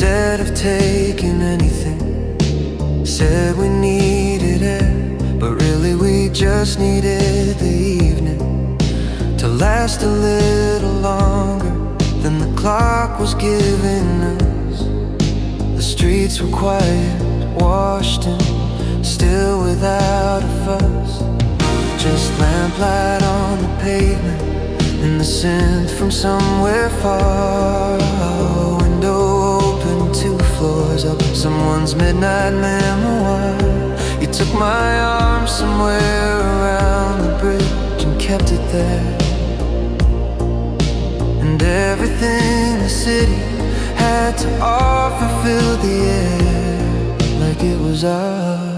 instead of taking anything. Said we needed air, but really we just needed the evening to last a little longer than the clock was giving us. The streets were quiet, washed and still without a fuss. Just lamplight on the pavement and the scent from somewhere far. Window open 2 floors up, someone's midnight memoir. You took my arm somewhere around the bridge and kept it there. And everything the city had to offer filled the air like it was ours.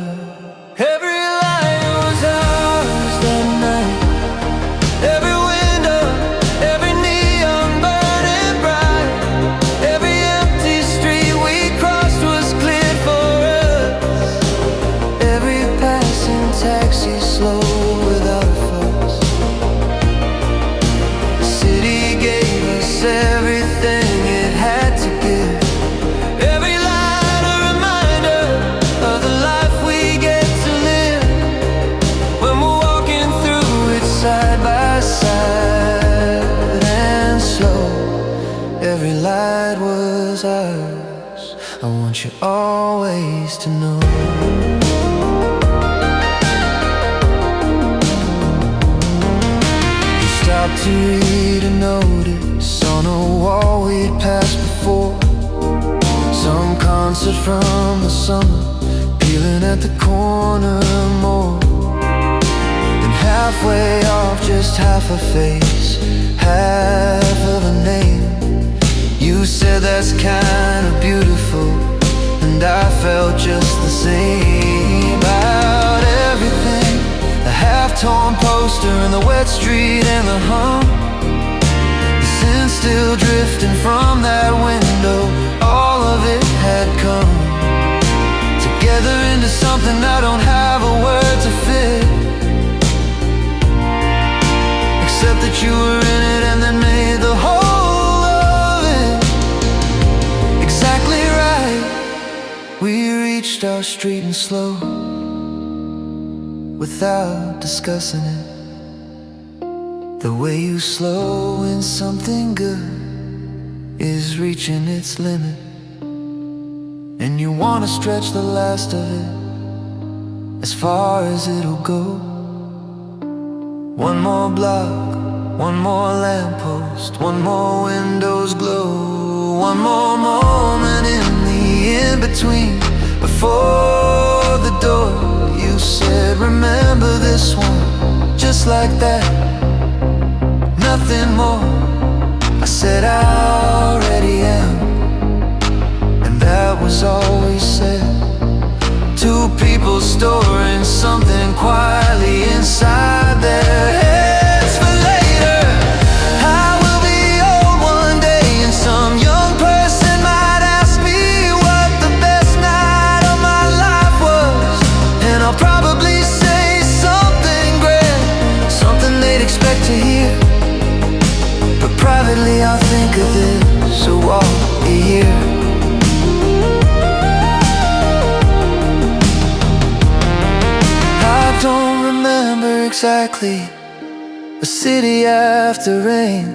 Every light was ours that night. Every window, every neon burning bright. Every empty street we crossed was cleared for us. Every passing taxi slow without a fuss. The city gave us everything it had to give. Every light a reminder of the life we get to live. When we're walking through it side by side and slow, every light was ours. I want you always to know. You stopped to read a notice on a wall we'd passed before. Some concert from the summer, peeling at the corner more. Then halfway off, just half a face, half of a name. You said that's kinda beautiful, and I felt just the same. About everything, the half-torn poster and the wet street and the hum, the scent still drifting from that window. All of it had come together into something I don't have a word to fit, except that you were in it and then made the whole of it exactly right. We reached our street and slow, without discussing it. The way you slow in something good is reaching its limit, and you wanna stretch the last of it as far as it'll go. One more block, one more lamppost, one more window's glow. One more moment in the in-between before the door. You said, remember this one, just like that, nothing more. I said, I already am, and that was all we said. 2 people storing something quietly inside their heads for later. I will be old one day, and some young person might ask me what the best night of my life was, and I'll probably say something grand, something they'd expect to hear. But privately I'll think of this a walk a year. I don't remember exactly a city after rain,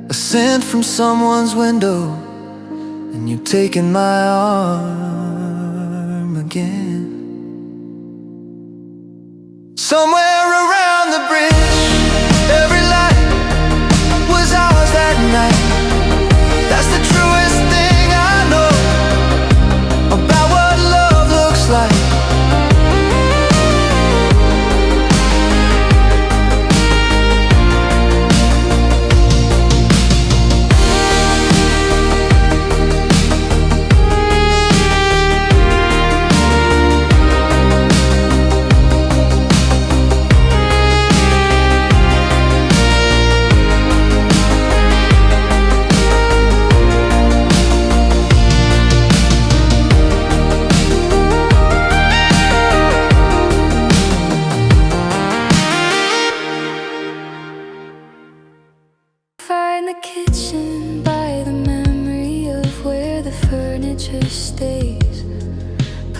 a scent from someone's window, and you taking my arm again. Somewhere around the bridge, every light was ours that night. That's the truest thing I know about what love looks like.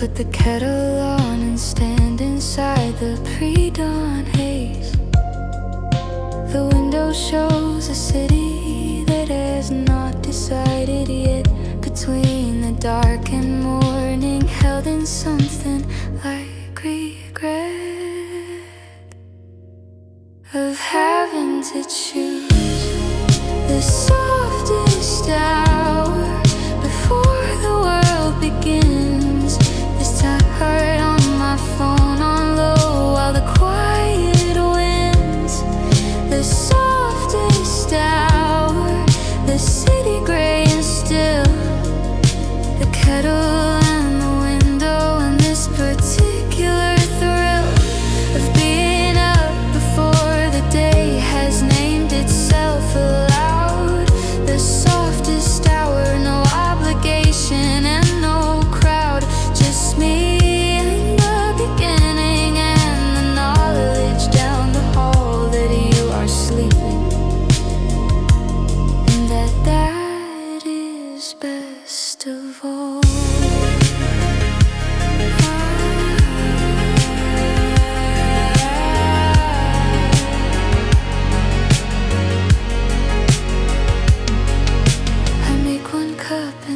Put the kettle on and stand inside the pre-dawn haze. The window shows a city that has not decided yet, between the dark and morning, held in something like regret of having to choose the softest hour before the world begins. This tired on my phone on low while the quiet wins. The softest hour, the city gray and still, the kettle and the window, and this particular thrill of being up before the day has named itself aloud. The softest hour, no obligation and no crowd, just me in the beginning and the knowledge down the hall that you are sleeping, and that is best of all.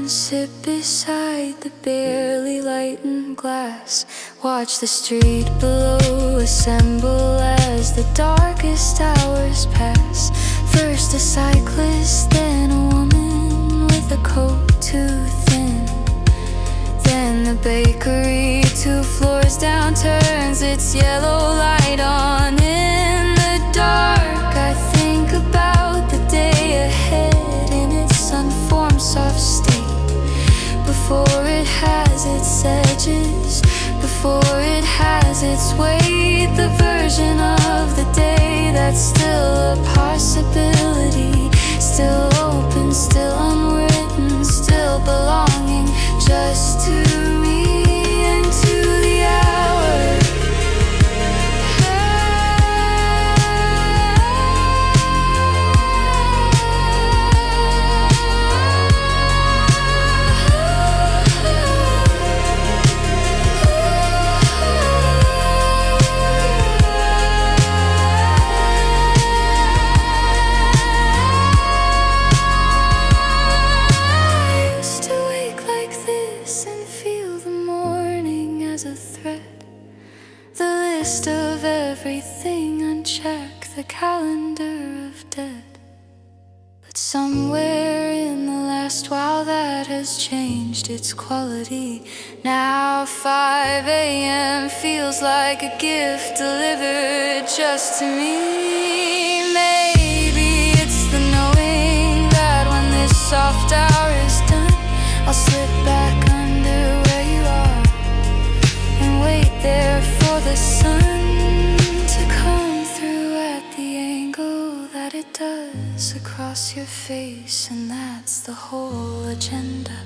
Sit beside the barely lightened glass, watch the street below assemble as the darkest hours pass. First a cyclist, then a woman with a coat too thin, then the bakery 2 floors down turns its yellow light on. In the dark I think about the day ahead in its unformed soft state, before it has its edges, before it has its weight. The version of the day that's still a possibility, still open, still unwritten, still belonging just to me and to the hour. Of everything unchecked, the calendar of dead. But somewhere in the last while that has changed its quality. Now 5 a.m. feels like a gift delivered just to me. Maybe it's the knowing that when this soft hour is done, I'll slip back under where you are and wait there for the sun to come through at the angle that it does across your face. And that's the whole agenda,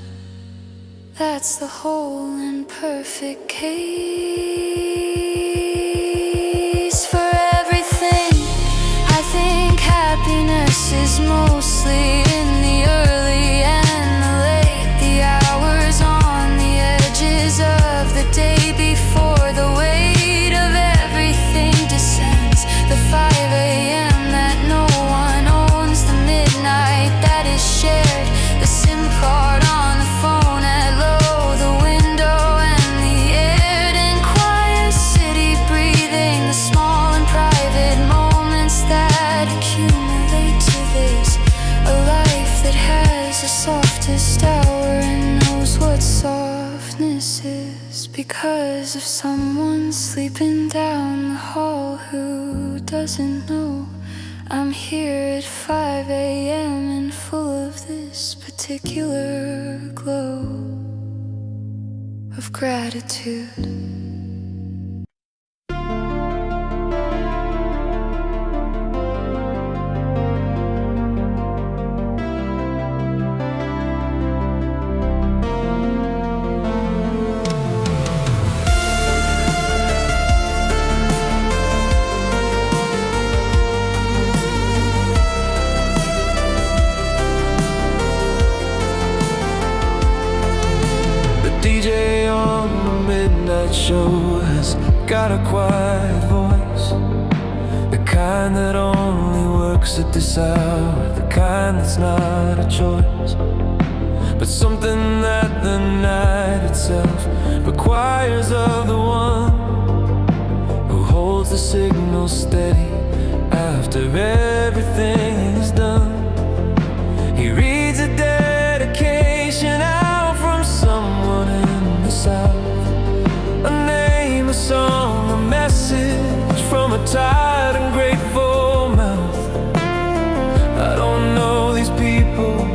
that's the whole and perfect case for everything. I think happiness is mostly in the early and the late, the hours on the edges of the day before the weight of everything descends. The 5 a.m. that no one owns, the midnight that is shared, the SIM card on the phone at low, the window and the aired and quiet city breathing, the small and private moments that accumulate to this, a life that has the softest hour and knows what softness is, because of someone sleeping down the hall who doesn't know I'm here at 5 a.m. and full of this particular glow of gratitude. DJ on the midnight show has got a quiet voice, the kind that only works at this hour, the kind that's not a choice, but something that the night itself requires of the one who holds the signal steady after everything is done. He reads a dedication out from someone in the South, a name, a song, a message from a tired and grateful mouth. I don't know these people,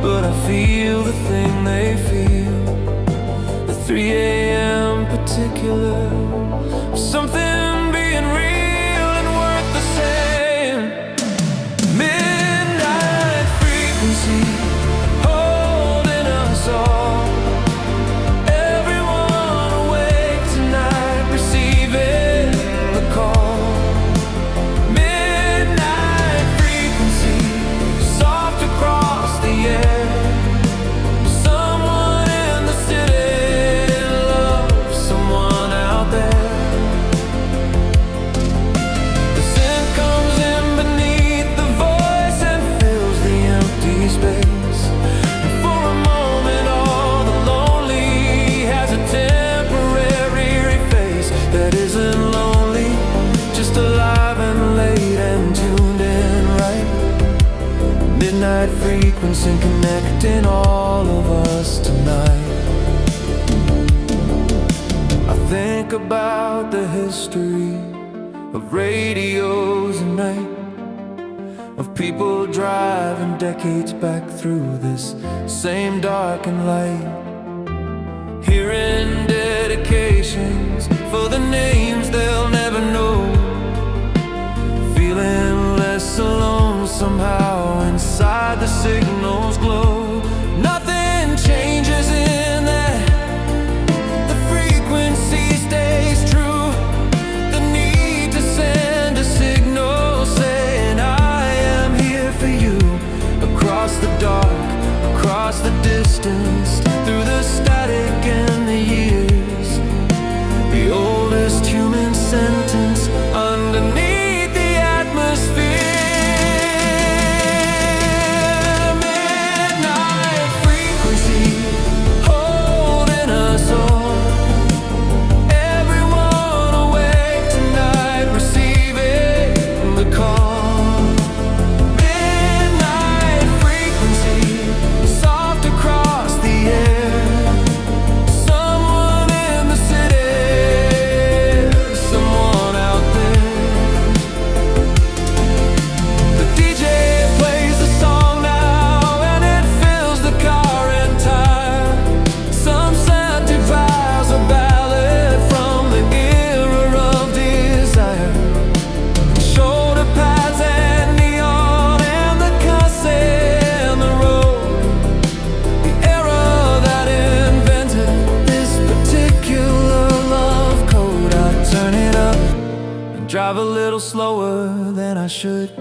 but I feel the thing they feel. The 3 a.m. particular, something being real and worth the same. Midnight frequency holding us all. Everyone awake tonight, receiving the call. Midnight frequency, soft across the air. Someone in the city loves someone out there. The scent comes in beneath the voice and fills the empty space. And for a moment all the lonely has a temporary face that isn't lonely, just alive and late and tuned in right. Midnight frequency connecting all of us tonight. I think about the history of radios at night, of people driving decades back through this same darkened light, hearing dedications for the names they'll never know, feeling less alone somehow inside the signal's glow. Nothing changes in that, the frequency stays true. The need to send a signal saying I am here for you. Across the dark, across the distance, through the static and the years, the oldest human sentence underneath the atmosphere. Midnight frequency holding us all. Everyone awake tonight, receiving the call. Midnight frequency, soft across the air. Someone in the city, someone out there. The DJ plays the song now and it fills the car entire. Some sanctifies a ballad from the era of desire. Shoulder pads and neon and the cuss and the road. The era that invented this particular love code. I turn it up and drive a little slower than I should.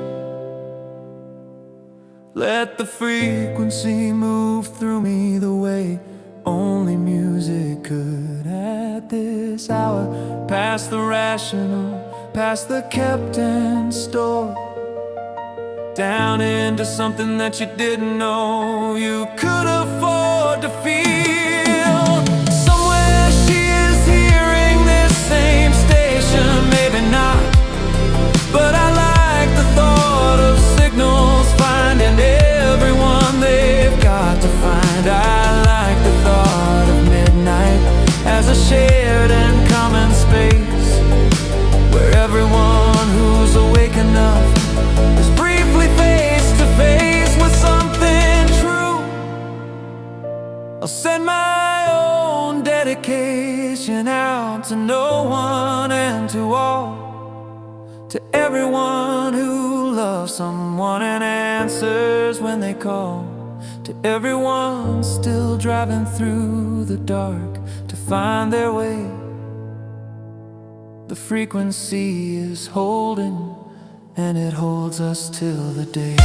Let the frequency move through me the way only music could. At this hour, past the rational, past the kept and stored, down into something that you didn't know you could afford to feel. Somewhere she is hearing this same station, maybe not, but I like the thought of signals finding everyone they've got to find. I like the thought of midnight as a shared and common space, where everyone who's awake enough is briefly face to face with something true. I'll send my own dedication out to no one and to all, to everyone who loves someone and answers when they call, to everyone still driving through the dark to find their way. The frequency is holding, and it holds us till the day.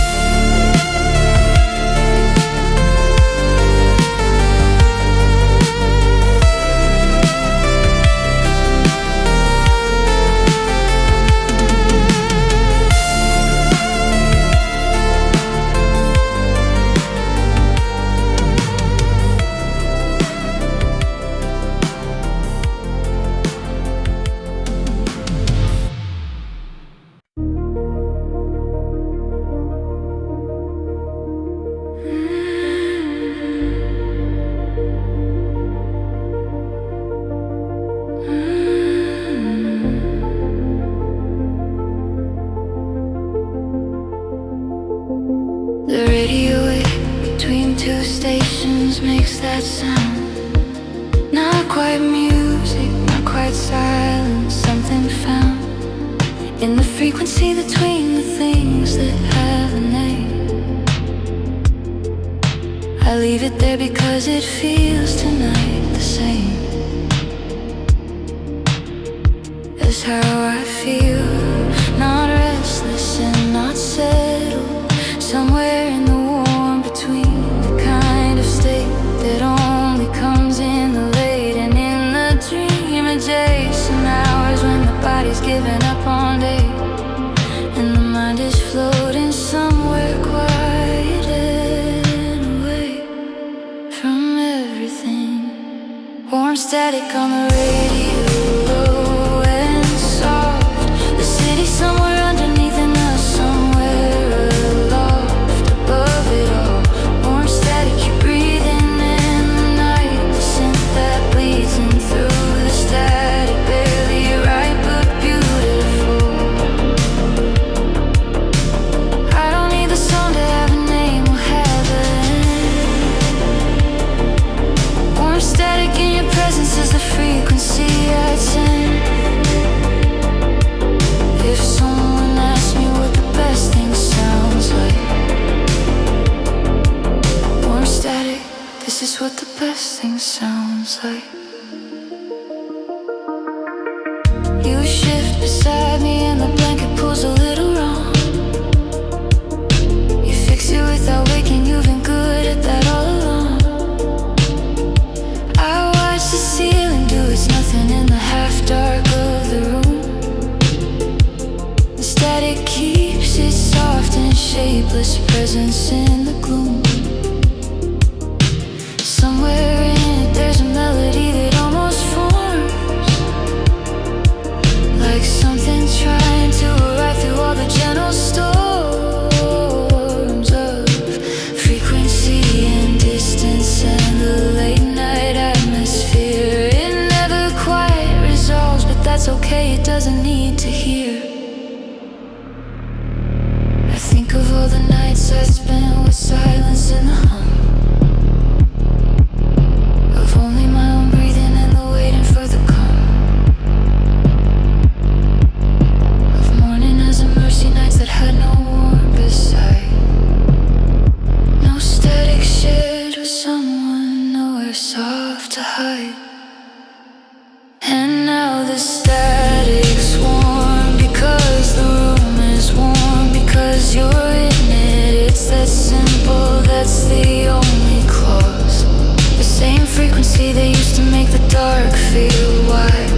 stations makes that sound. Not quite music, not quite silence. Something found in the frequency between the things that have a name. I leave it there because it feels tonight the same as how I feel. Not restless and not settled, somewhere in the warm between, the kind of state that only comes in the late and in the dream adjacent hours, when the body's given up on day and the mind is floating somewhere quiet and away from everything. Warm static on the radio, low and soft. The city somewhere underneath and us somewhere aloft above it all. Warm static, you breathing in the night, the scent that bleeds in through the static. Barely right but beautiful. I don't need the song to have a name or have a end. Warm static in your presence is the frequency I send. If someone asks me what the best thing sounds like, warm static, this is what the best thing sounds like. You shift beside me and the blanket pulls a little wrong. You fix it without waking, you've been good at that all along. I watch the ceiling do its nothing in the half dark of the room. The static keeps its soft and shapeless presence in the gloom. Somewhere in it there's a melody that almost forms, like something trying to arrive through all the gentle storms of frequency and distance and the late night atmosphere. It never quite resolves, but that's okay, it doesn't need to hear. I think of all the nights I spent with silence in the hum of only my own breathing and the waiting for the come of morning as a mercy, nights that had no warm beside, no static shared with someone, nowhere soft to hide. And now the static's warm because the room is warm, because you're in it. It's that simple, that's the only clause. The same frequency that used to make the dark feel wide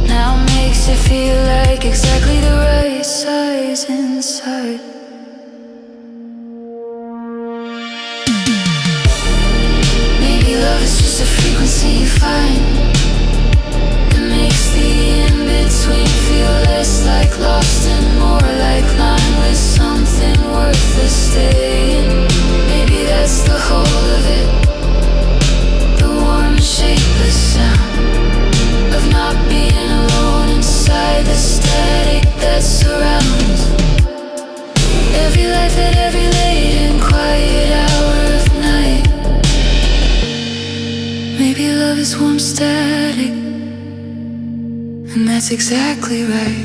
now makes it feel like exactly the right size inside. Maybe love is just a frequency you find that makes the in-between feel less like lost and more like line with something worth the staying. Maybe that's the whole of it, the warm shapeless sound of not being alone inside the static that surrounds every life at every late and quiet hour of night. Maybe love is warm static, and that's exactly right.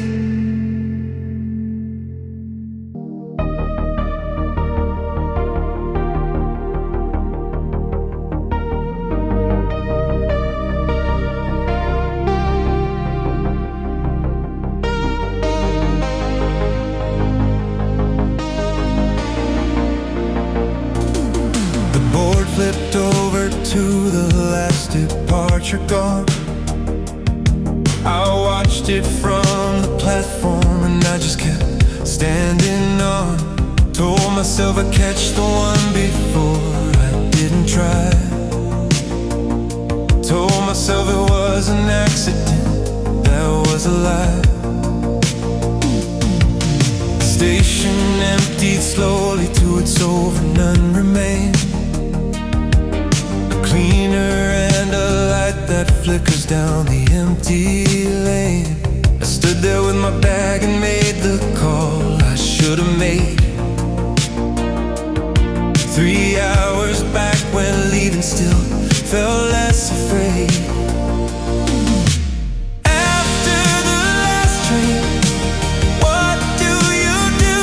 The board flipped over to the last departure gone. I watched it from the platform and I just kept standing on. Told myself I'd catch the one before I didn't try. Told myself it was an accident, that was a lie. The station emptied slowly to its over, none remained. A cleaner and a light that flickers down the empty lane. I stood there with my bag and made the call I should have made. 3 hours back when leaving still felt less afraid. After the last train, what do you do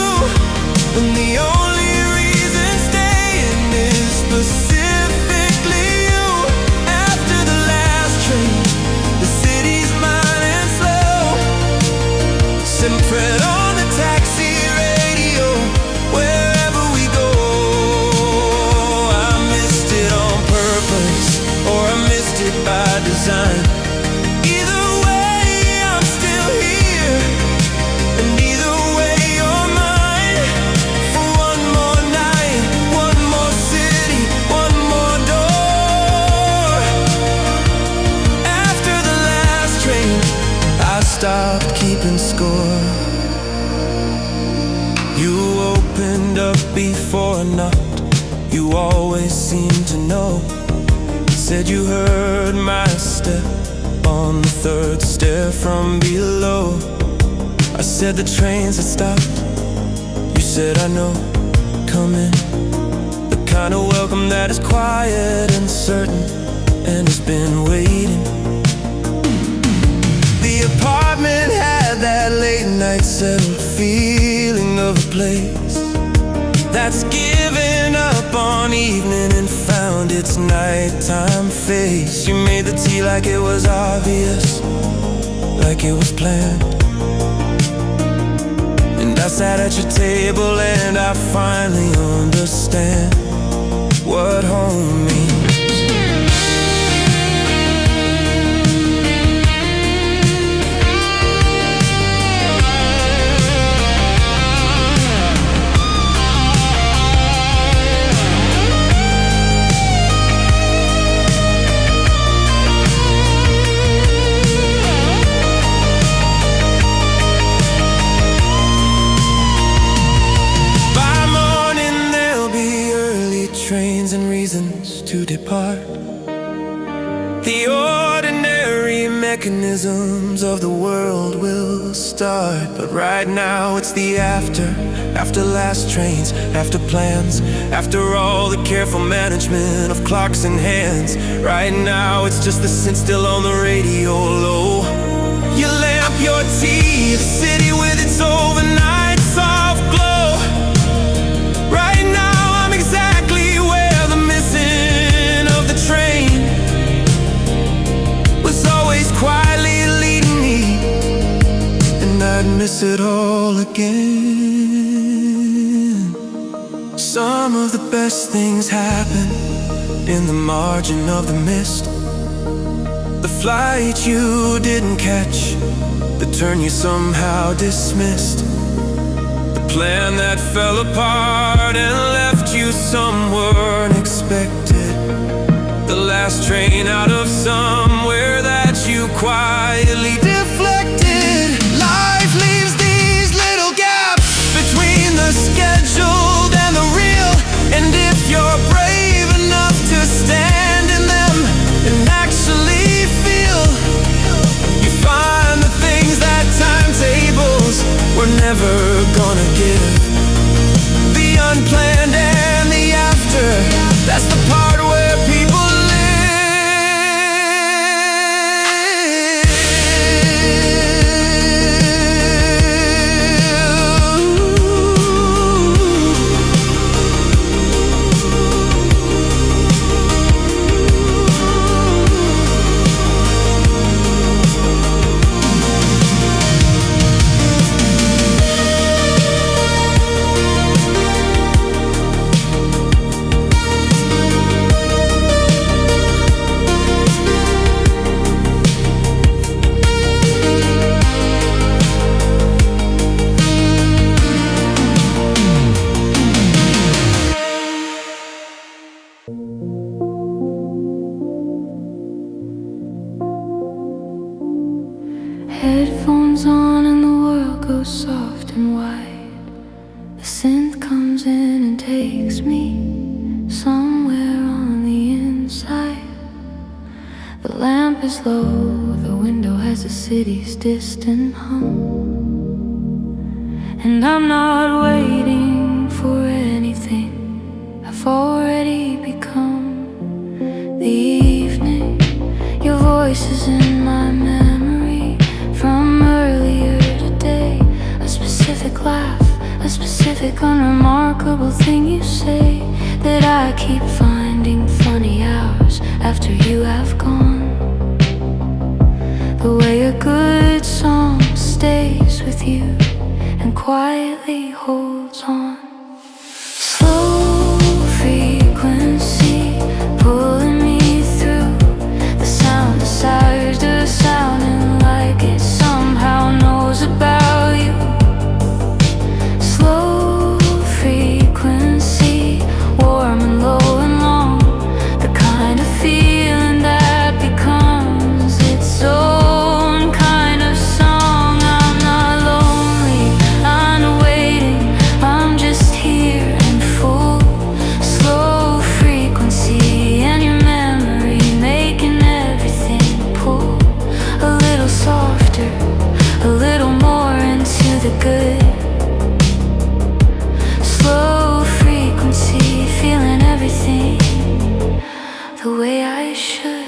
when the only reason staying is specifically you? After the last train, the city's mine and slow. Sempre on the taxi radio, wherever we go. I missed it on purpose, or I missed it by design. Either way, I'm still here, and either way, you're mine. For one more night, one more city, one more door. After the last train, I stopped keeping score. You opened up before I knocked. You always seemed to know. Said you heard my step on the third stair from below. I said the trains had stopped. You said I know, come in. The kind of welcome that is quiet and certain, and has been waiting. The apartment had that late night settled feeling of a place that's given up on evening and found its nighttime face. You made the tea like it was obvious, like it was planned. And I sat at your table and I finally understand what home means. Trains and reasons to depart. The ordinary mechanisms of the world will start. But right now it's the after last trains, after plans, after all the careful management of clocks and hands. Right now it's just the scent still on the radio low. You lamp your tea, the city with its overnight soft glow. Right now I'm exactly where the missing of the train was always quietly leading me, and I'd miss it all again. Some of the best things happen in the margin of the mist. The flight you didn't catch, the turn you somehow dismissed, the plan that fell apart and left you somewhere unexpected, the last train out of somewhere that you quietly deflected. Life leaves these little gaps between the scheduled and the real, and if you're brave enough to stand in them and actually feel, you find the things that timetables were never gonna give. The unplanned and the after, that's the part where people Headphones on and the world goes soft and wide. The synth comes in and takes me somewhere on the inside. The lamp is low, the window has a city's distant hum. And I'm not waiting for anything, I already become the evening. Your voice is in my memory from earlier today. A specific laugh, a specific unremarkable thing you say that I keep finding funny hours after you have gone. The way a good song stays with you and quietly holds on. Slow frequency pulling me through. The sound decides to sounding like it somehow knows about you. Slow frequency, warm and low and long. The kind of feeling that becomes its own kind of song. I'm not lonely, I'm not waiting, I'm just here and full. Slow frequency and your memory making everything pull a little softer, a little more into the good. Slow frequency, feeling everything the way I should.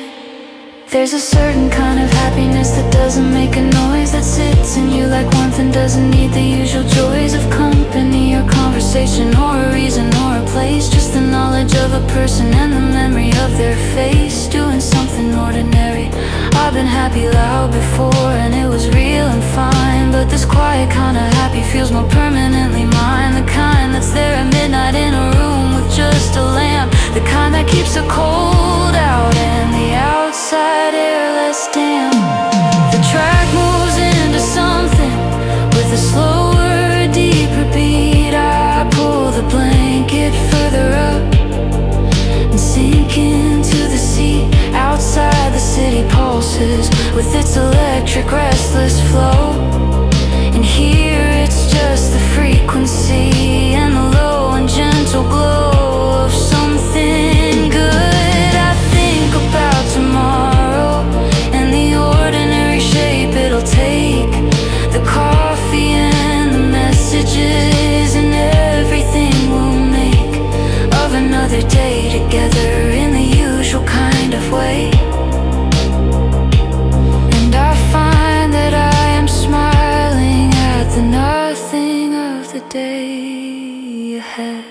There's a certain kind of happiness that doesn't make a noise, that sits in you like warmth and doesn't need the usual joys of company or conversation or a reason or a place. Just the knowledge of a person and the memory of their face doing something ordinary. I've been happy loud before and it was real and fine, but this quiet kind of happy feels more permanently mine. The kind that's there at midnight in a room with just a lamp, the kind that keeps the cold out and the outside air less damp. The track moves into something with a slower, deeper beat. I pull the blanket further up and sink into the seat. Outside the city pulses with its electric restless flow, and here it's just the frequency and the low and gentle glow of something good. I think about tomorrow and the ordinary shape it'll take, the coffee and the messages and everything we'll make of another day together in the usual kind of way. And I find that I am smiling at the nothing of the day ahead.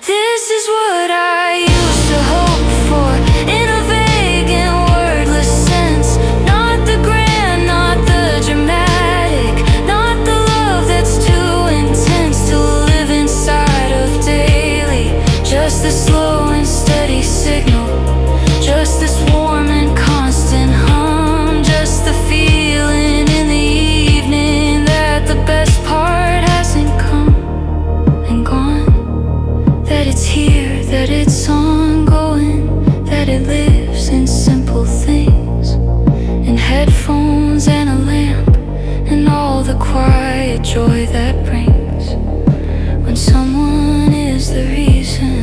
This is what I used to hope for in a vague and wordless sense. Not the grand, not the dramatic, not the love that's too intense to live inside of daily. Just the slow and steady signal, just this warm and constant hum, just the feeling in the evening that the best part hasn't come and gone. That it's here, that it's ongoing, that it lives in simple things, in headphones and a lamp, and all the quiet joy that brings when someone is the reason.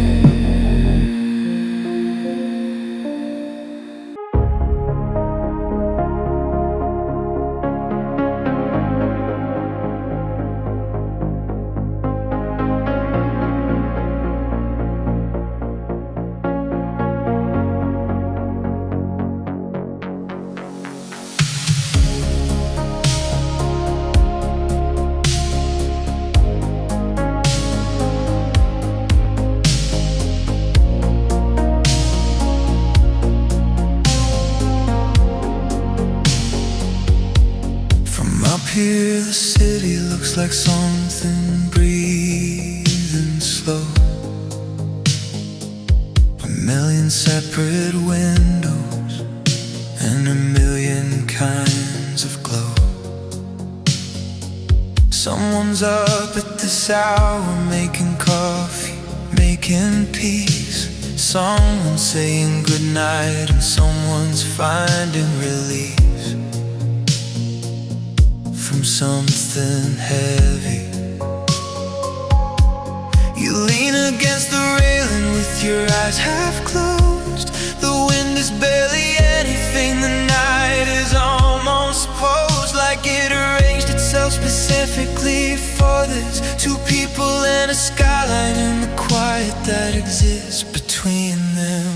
Up here the city looks like something breathing slow. A million separate windows and a million kinds of glow. Someone's up at this hour making coffee, making peace. Someone's saying goodnight and someone's finding release from something heavy. You lean against the railing with your eyes half closed. The wind is barely anything, the night is almost posed, like it arranged itself specifically for this. Two people and a skyline and the quiet that exists between them.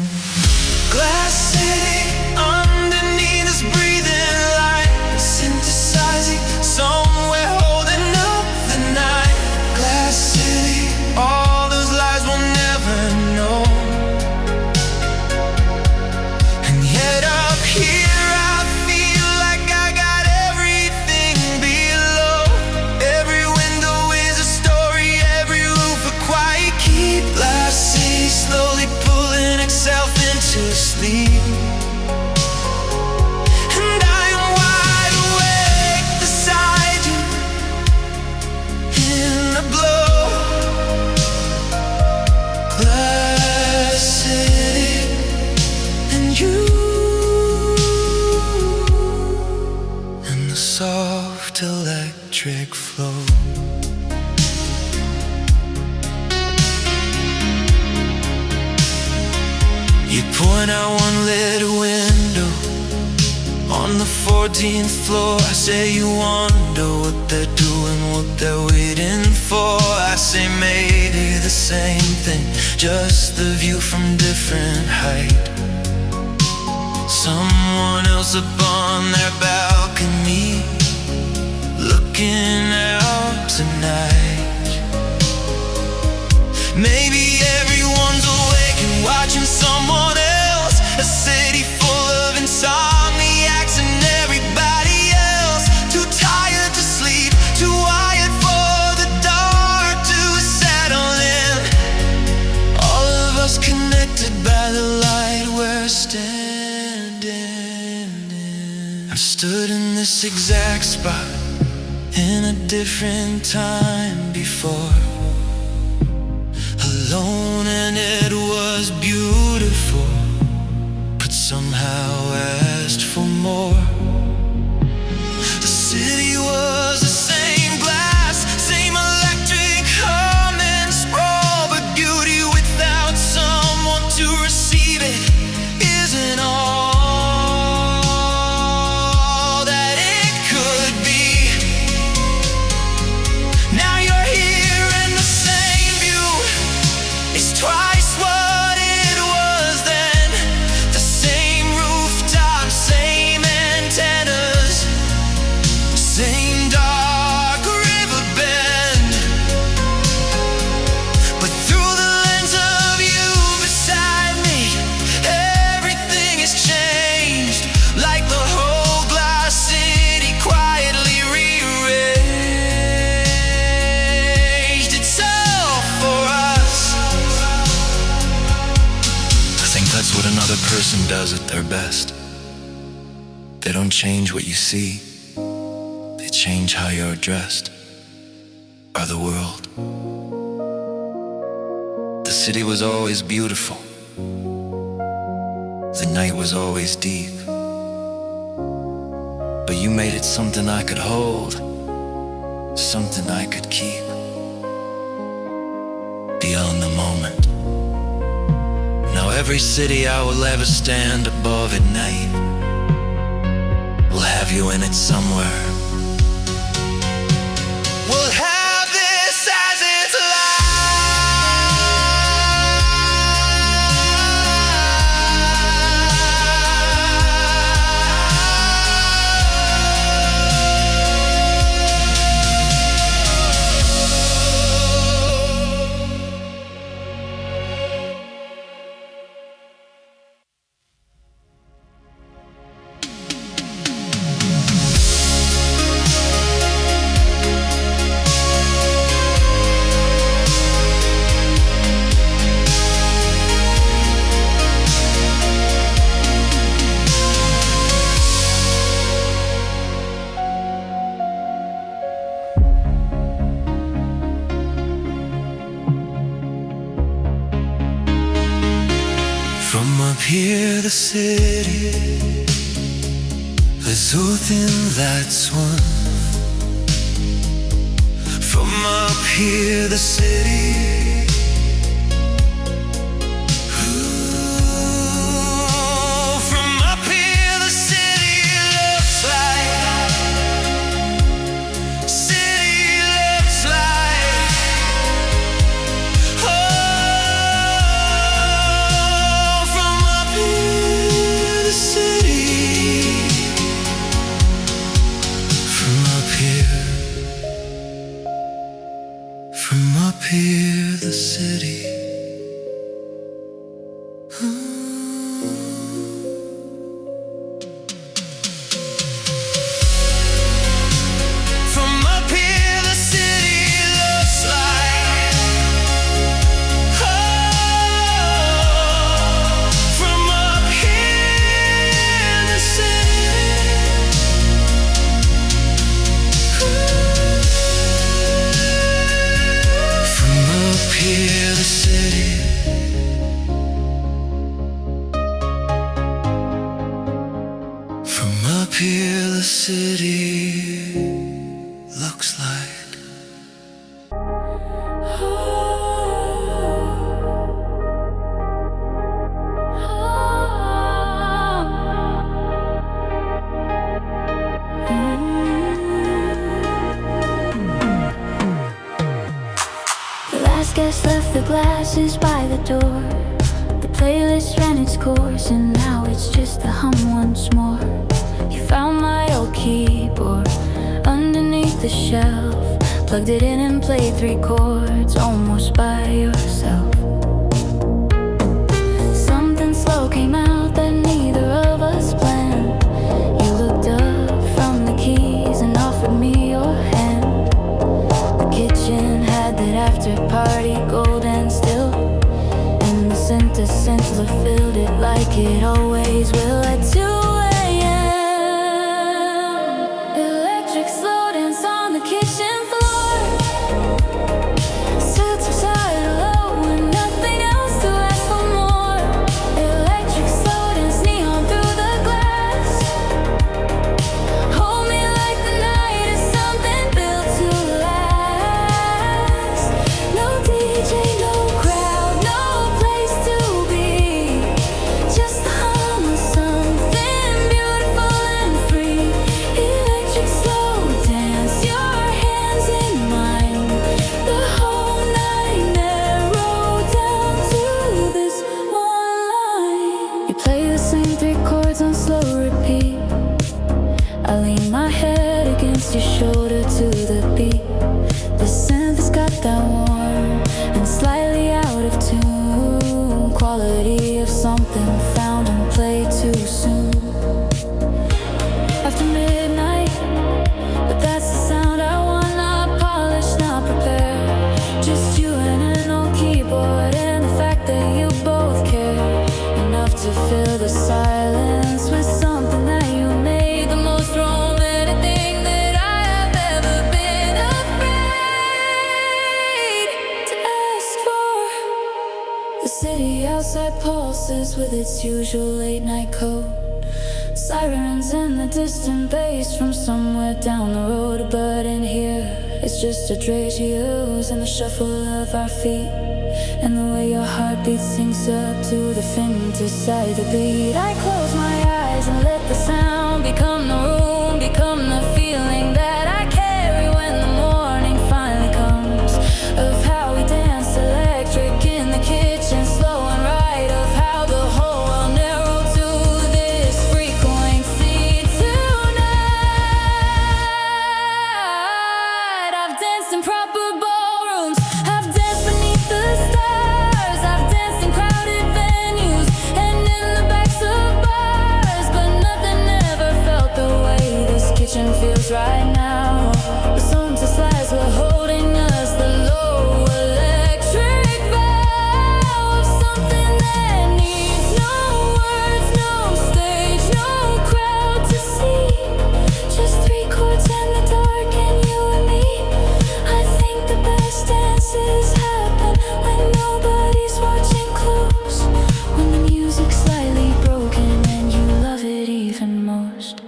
Glass city, underneath us breathing light, synthesizing somewhere holding up the night. Glass city, all those lies we'll never know. And yet up here I feel like I got everything below. Every window is a story, every roof a quiet keep. Glass city slowly pulling itself into sleep. And I am wide awake beside you in the glow. Glass city and you, and the soft electric flow. You point out one lit window on the 14th floor. I say you wonder what they're doing, what they're waiting for. I say maybe the same thing, just the view from different height. Someone else up on their balcony, looking out tonight. Maybe everyone's awake and watching someone else. A city full of insomniacs and everybody else. Too tired to sleep, too wired for the dark to settle in. All of us connected by the light we're standing in. I've stood in this exact spot in a different time before, alone, and it was beautiful, but somehow asked for more. The city was the same glass, same electric hum and sprawl, but beauty without someone to receive it isn't all that it could be. Now you're here and the same view is twice what it was then. The same rooftop, same antennas, same dark river bend. But through the lens of you beside me, everything has changed. Like the whole glass city quietly rearranged itself for us. I think that's what another person does at their best. They don't change what you see, they change how you're dressed by the world. The city was always beautiful, the night was always deep, but you made it something I could hold, something I could keep beyond the moment. Now every city I will ever stand above at night will have you in it somewhere. We'll have this as its from up here, the city is within that's one. From up here, the city. Ooh, from up here, the city looks like. City looks like. From up here the city looks like, oh, from up here the city, from up here the city. From up here the city looks like. The last guest left the glasses by the door. The playlist ran its course, and now it's just a hum once more. You found my old keyboard underneath the shelf, plugged it in and played 3 chords almost by yourself. Something slow came out that neither of us planned. You looked up from the keys and offered me your hand. The kitchen had that after party golden still, and the scent of Centla filled it like it always will at 2 a.m. Electric slow dance on the kitchen floor. Suits were tied low and nothing else to ask for more. Electric slow dance, neon through the glass. Hold me like the night is something built to last. No DJ, no crowd, no place to be. Just the hum of something beautiful and free. Electric slow dance, your hands in mine. The whole night narrowed down to this one line. You play the same 3 chords on slow repeat. I lean my head against your shoulder to the beat. The synth has got that warm and slightly out of tune quality of something found and played too soon. After midnight, but that's the sound I want. Not polished, not prepared. Just you and an old keyboard, and the fact that you both care enough to fill the silence with something that you made. The most romantic thing that I have ever been afraid to ask for. The city outside pulses with its usual late night code. Sirens in the distant bass from somewhere down the road. But in here, it's just arpeggios and the shuffle of our feet, and the way your heartbeat syncs up to the side the beat. I close my eyes and let the sound become the room, become the feeling that I carry when the morning finally comes. Of how we dance electric in the kitchen, slow and right. Of how the whole world narrowed to this frequency tonight. I've danced in proper ballrooms, I've danced beneath the stars, I've danced in crowded venues and in the backs of bars, but nothing ever felt the way this kitchen feels right now. The songs and slides were holding us, the low electric vow of something that needs no words, no stage, no crowd to see. Just 3 chords and the dark and you and me. I think the best dances happen when nobody's watching close, when the music's slightly broken and you love it even most.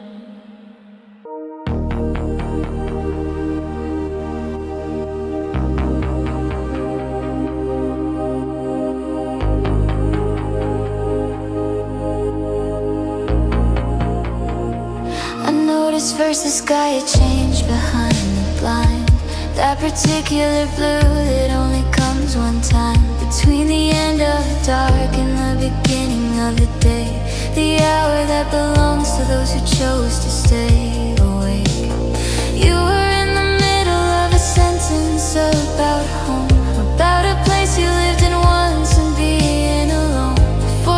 I noticed first the sky had changed behind the blind. That particular blue that only comes one time, between the end of the dark and the beginning of the day. The hour that belongs to those who chose to stay awake. You were in the middle of a sentence about home, about a place you lived in once and being alone. Before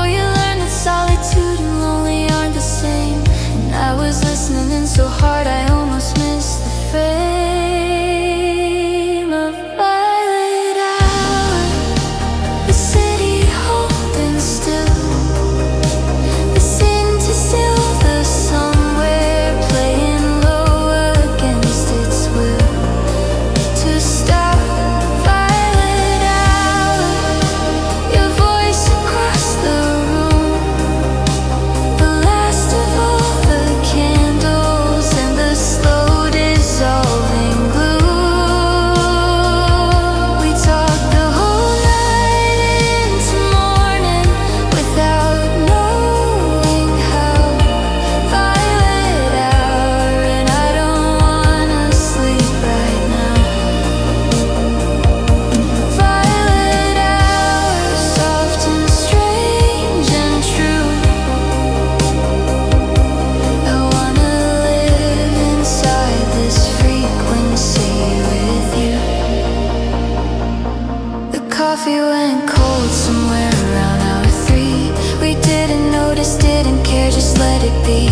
be.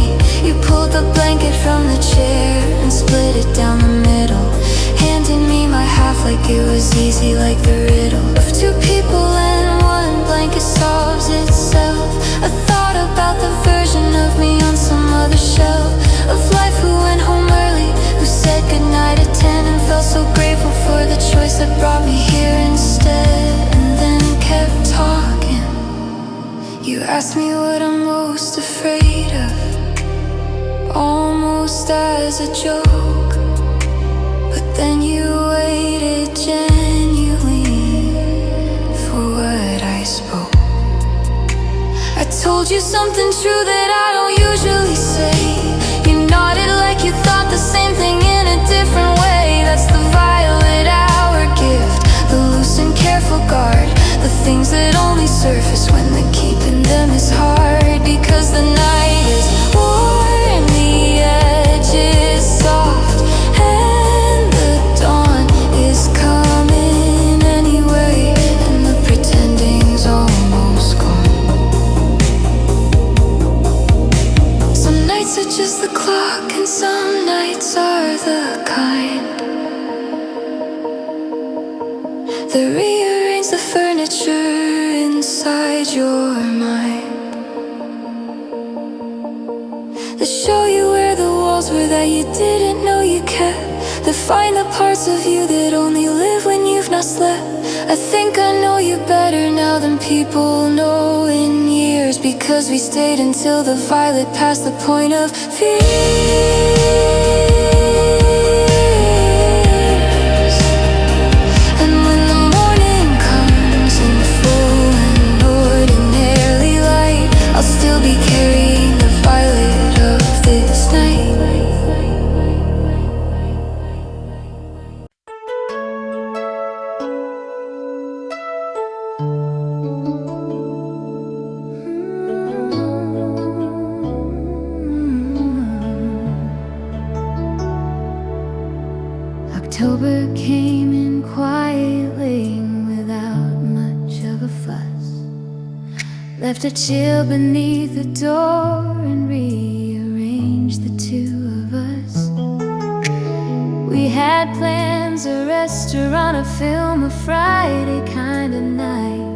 You pulled the blanket from the chair and split it down the middle, handing me my half like it was easy, like the riddle of two people and one blanket solves itself. I thought about the version of me on some other shelf, of life who went home early, who said goodnight at 10 and felt so grateful for the choice that brought me here instead, and then kept talking. You asked me what I'm most afraid of, almost as a joke, but then you waited genuinely for what I spoke. I told you something true that I don't usually say. You nodded like you thought the same thing in a different way. That's the violet hour gift, the loose and careful guard, the things that only surface when the keeping them is hard. Because the night is warm, the edge is soft, and the dawn is coming anyway, and the pretending's almost gone. Some nights are just the clock, and some nights are the kind that rearrange the furniture inside your mind, that show you where the walls were that you didn't know you kept, that find the parts of you that only live when you've not slept. I think I know you better now than people know in years, because we stayed until the violet passed the point of fear. October came in quietly without much of a fuss, left a chill beneath the door and rearranged the two of us. We had plans, a restaurant, a film, a Friday kind of night,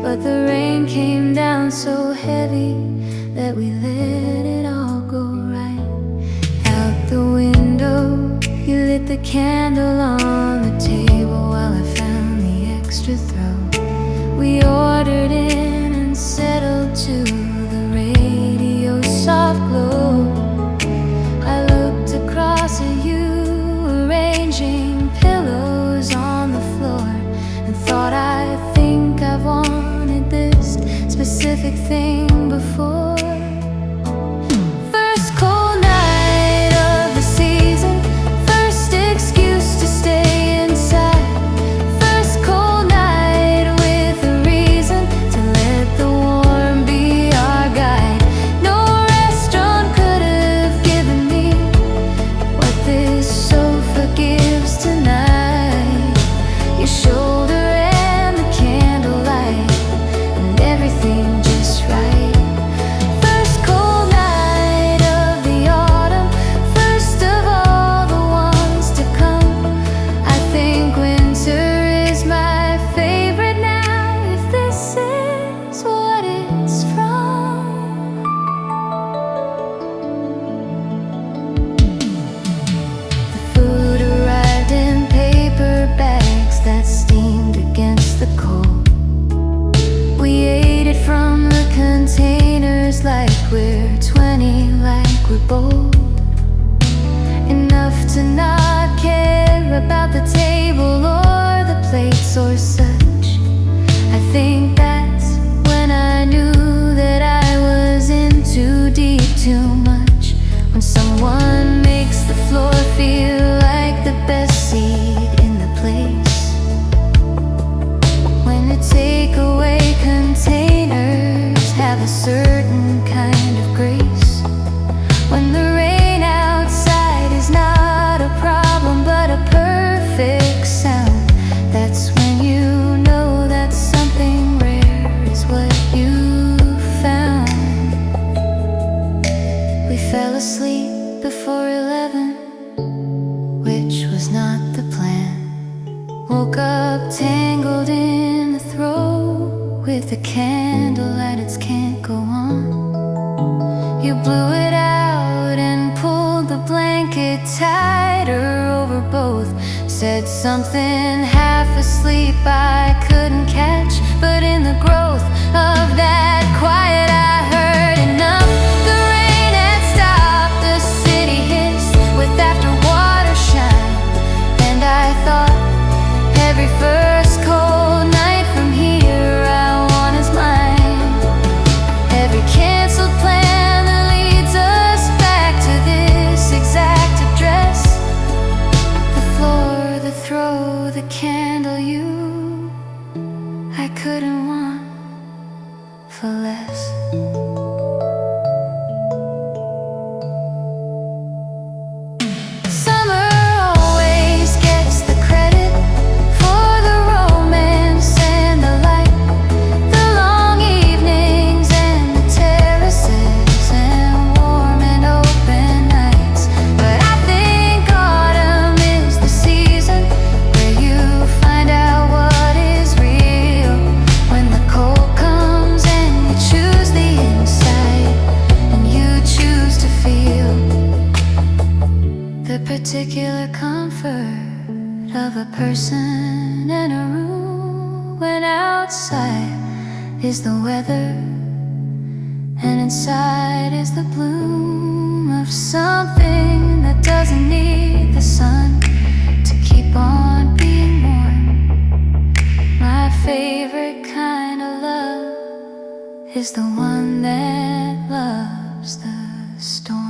but the rain came down so heavy that we let it all go right. Out the window, you lit the candle on the table while I found the extra throw. We ordered in and settled to the radio's soft glow. I looked across at you, arranging pillows on the floor, and thought, I think I've wanted this specific thing before. Like we're 20, like we're bold enough to not care about the table or the plates or such. I think that's when I knew that I was in too deep, too much. When someone makes the floor feel like the best seat in the place, when the takeaway containers have a certain kind of grace, when the rain outside is not a problem but a perfect sound, that's when you know that something rare is what you found. fell asleep before 11, which was not the plan. Woke up tangled in the throw with the candlelight, it can't go on. You blew it out and pulled the blanket tighter over both. Said something half asleep I couldn't catch, but in the growth of that quiet I heard enough. The rain had stopped, the city hissed with after water shine, and I thought every first cold night from here I want is mine. Every canceled plan that leads us back to this exact address. The floor, the throw, the candle, you I couldn't want for less. Summer always gets the credit for the romance and the light, the long evenings and the terraces and warm and open nights. But I think autumn is the season where you find out what is real. When the cold comes and you choose the inside, and you choose to feel the particular comfort of a person in a room, when outside is the weather and inside is the bloom of something that doesn't need the sun to keep on being warm. My favorite kind of love is the one that loves the storm.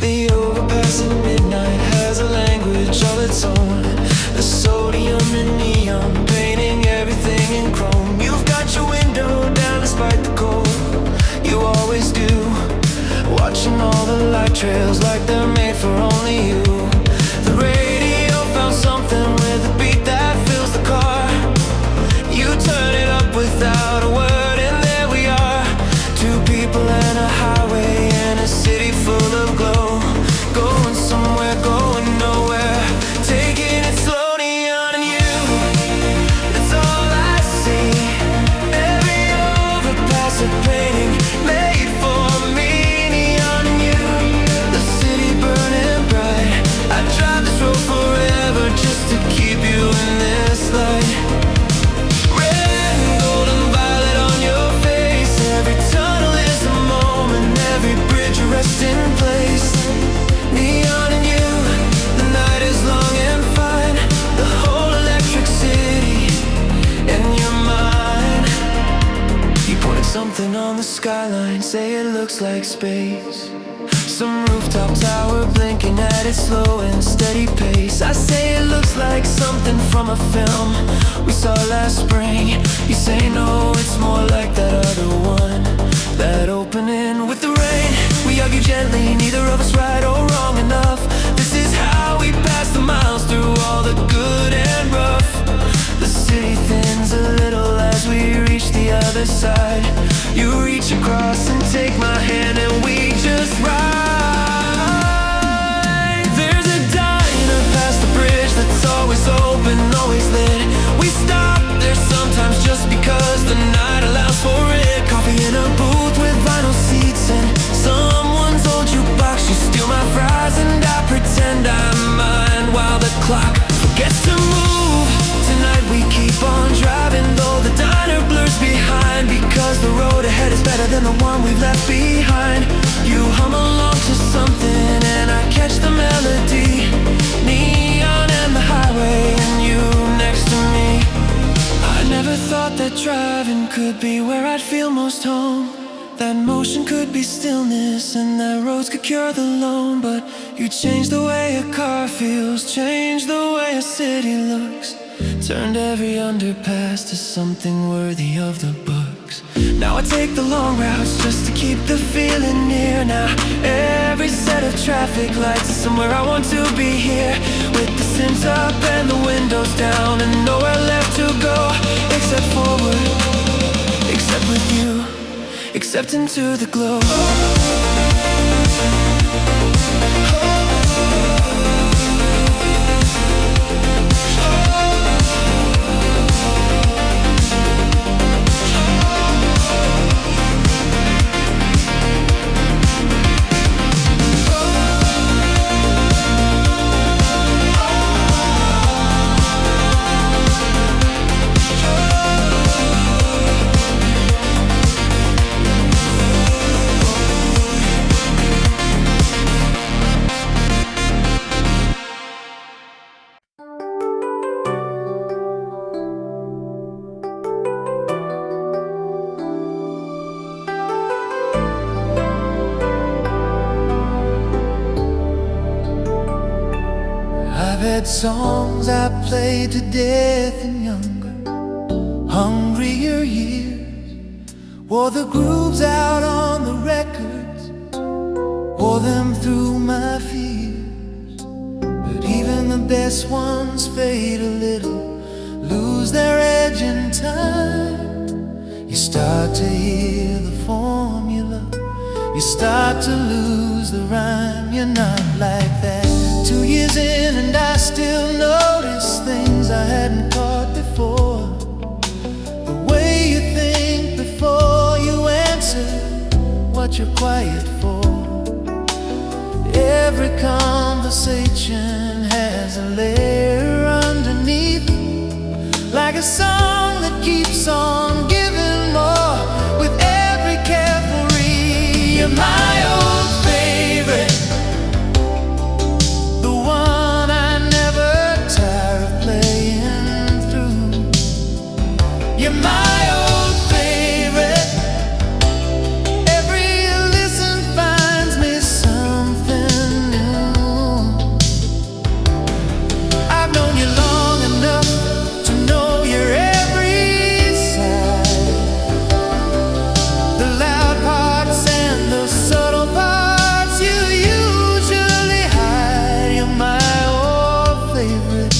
The overpass at midnight has a language of its own. The sodium and neon painting everything in chrome. You've got your window down despite the cold. You always do. Watching all the light trails like they're made for only you. The radio found something with a beat that fills the car. You turn it up without a word and there we are. Two people and a highway in a city full of glow. Going somewhere, going nowhere, taking it slowly on you. That's all I see. Every overpass a painting made for me. Neon and you, the city burning bright. I'd drive this road forever just to keep you in this light. Red and golden violet on your face. Every tunnel is a moment, every bridge a resting place. Neon and you, the night is long and fine. The whole electric city in your mind. You pointed something on the skyline, say it looks like space. Some rooftop tower blinking at its slow and steady pace. I say it looks like something from a film we saw last spring. You say no, it's more like that other one, that opening with the rain. We argue gently, neither of us right or wrong enough. This is how we pass the miles through all the good and rough. The city thins a little as we reach the other side. You reach across and take my hand and we just ride. There's a diner past the bridge that's always open, always lit. We stop there sometimes just because the night allows for it. Coffee in a booth with vinyl seats and someone's old jukebox. You steal my fries and I pretend I'm mine while the clock forgets to move. Tonight we keep on driving though the diner blurs behind, because the road ahead is better than the one we've left behind. You hum along to something and I catch the melody. Neon and the highway and you next to me. I never thought that driving could be where I'd feel most home. That mood ocean could be stillness, and that roads could cure the lone. But you changed the way a car feels, changed the way a city looks, turned every underpass to something worthy of the books. Now I take the long routes just to keep the feeling near. Now every set of traffic lights is somewhere I want to be here, with the sims up and the windows down, and nowhere left to go except forward, except with you, except into the glow. I've had songs I played to death in younger, hungrier years. Wore the grooves out on the records, wore them through my fears. But even the best ones fade a little, lose their edge in time. You start to hear the formula, you start to lose the rhyme. You're not like that. 2 years in and I still notice things I hadn't caught before. The way you think before you answer what you're quiet for. Every conversation has a layer underneath, like a song that keeps on giving more with every careful read. You're my old favorite, the one I never tire of playing through. You're my old favorite, every listen finds me something new. I've known you long enough to know your every side, the loud parts and the subtle parts you usually hide. You're my old favorite,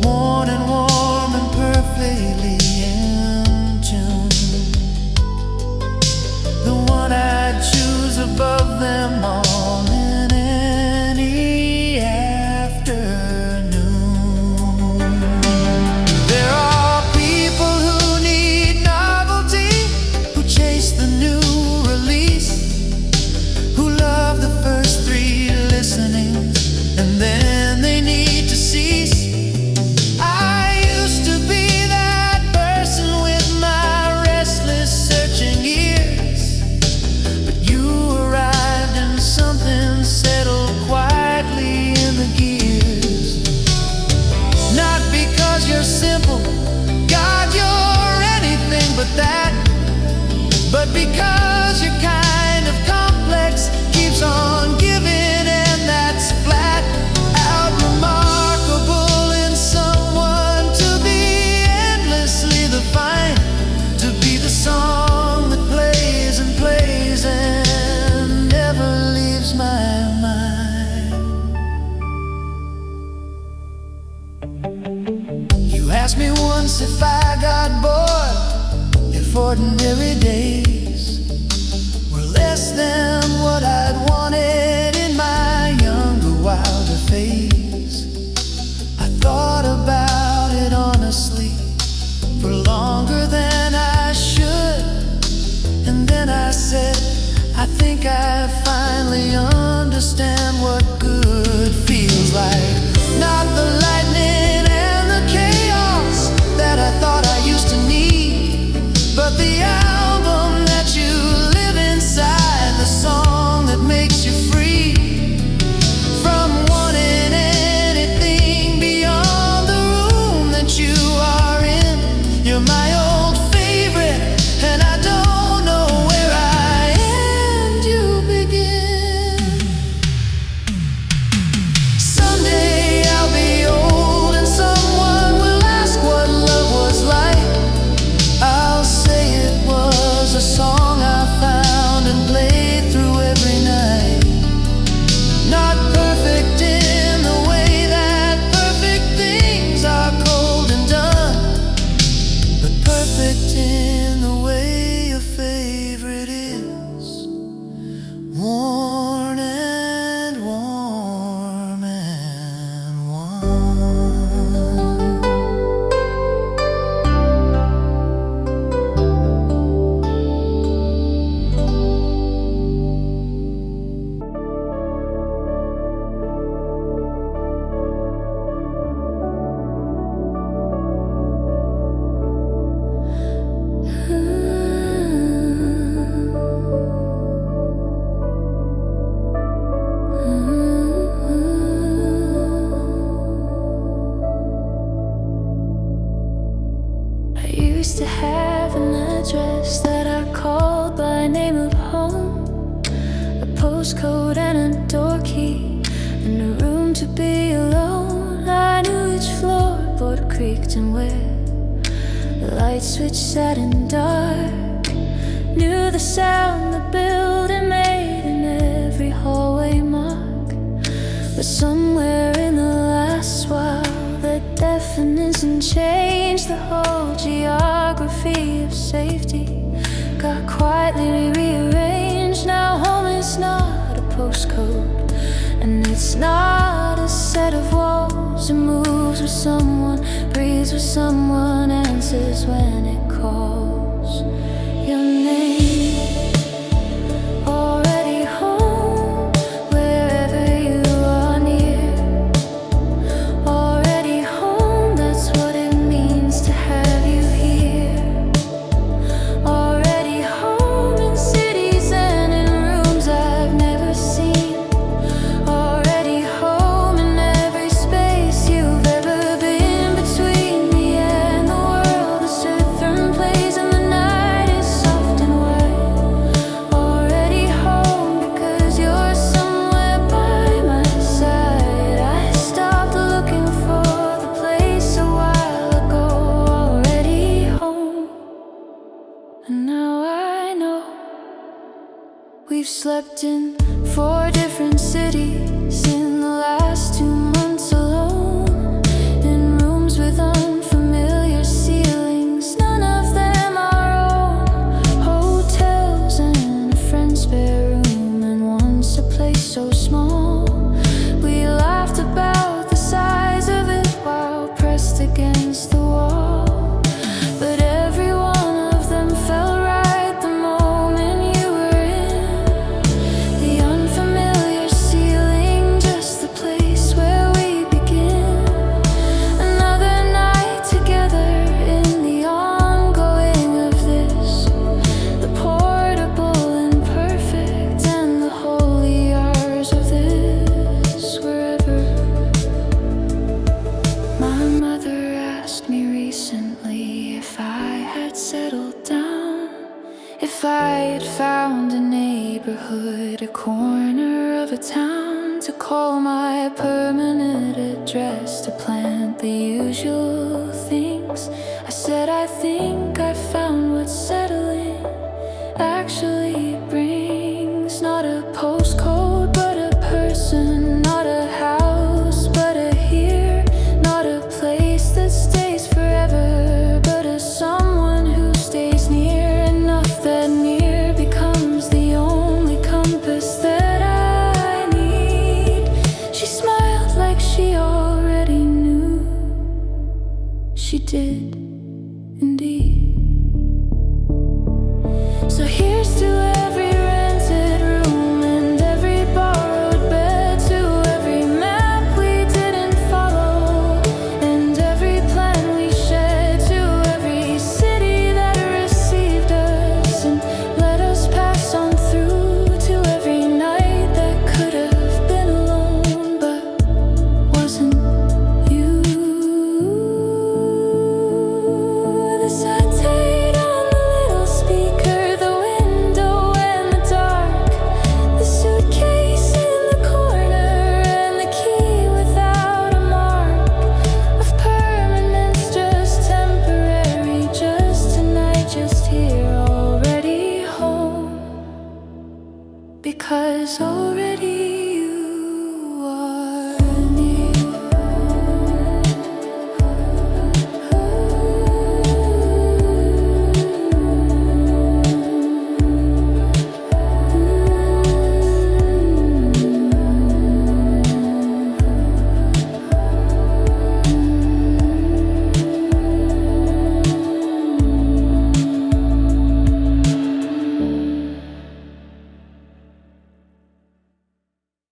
worn and warm and perfectly in tune, the one I'd choose above them all in any afternoon. There are people who need novelty, who chase the new release, who love the first 3 listenings and then they need to cease. I used to be that person with my restless searching ears, but you arrived and something settled quietly in the gears. Not because you're simple, God, you're anything but that, but because you're kind of complex, keeps on giving, and that's flat out remarkable in someone to be endlessly the fine, to be the song that plays and plays and never leaves my mind. You asked me once if I got bored, if ordinary days were less than what I'd wanted in my younger, wilder phase. I thought about it honestly for longer than I should, and then I said, I think I finally understand what good feels like. Not the lightning and the chaos that I thought I used to need, but the album that you live inside, the song that makes you free from wanting anything beyond the room that you are in. You're my old favorite, and I don't postcode and a door key, and a room to be alone. I knew each floorboard creaked and where the light switch sat in dark. Knew the sound the building made in every hallway mark. But somewhere in the last while, the definition changed. The whole geography of safety got quietly rearranged. Now home is not a postcode, and it's not a set of walls. It moves with someone, breathes with someone, answers when it calls your name. Already home, wherever you are near. Already home, that's what it means to have you here. Already home in cities and in rooms I've never seen. Already home in every space you've ever been. Between me and the world, this earth plays and the night is soft and white. Already home because you're somewhere by my side. I stopped looking for the place a while ago. Already home, and now I know. We've slept in 4 different cities in the last 2 months alone, in rooms with unfamiliar ceilings, none of them our own. Hotels and a friend's spare room, and once a place so small. We laughed about the size of it while pressed against the wall. But every one of them felt right the moment you were in. The unfamiliar ceiling, just the place where we begin. Another night together in the ongoing of this, the portable and perfect and the holy hours of this. Wherever my mother asked me recently if I had settled down, if I had found a neighborhood, a corner of a town to call my permanent address, to plant the usual things. I said I think I found what settling actually brings. Not a postcode, but a person. Not a house, but a here. Not a place that stays forever, but a someone who stays near. Enough that near becomes the only compass that I need. She smiled like she already knew. She did, indeed. So here's to every rented room and every borrowed bed, to every map we didn't follow and every plan we shared, to every city that received us and let us pass on through, to every night that could have been alone but wasn't you. This I tape on the little speaker, the window and the dark, the suitcase in the corner and the key without a mark of permanence, just temporary, just tonight, just here. Already home, because already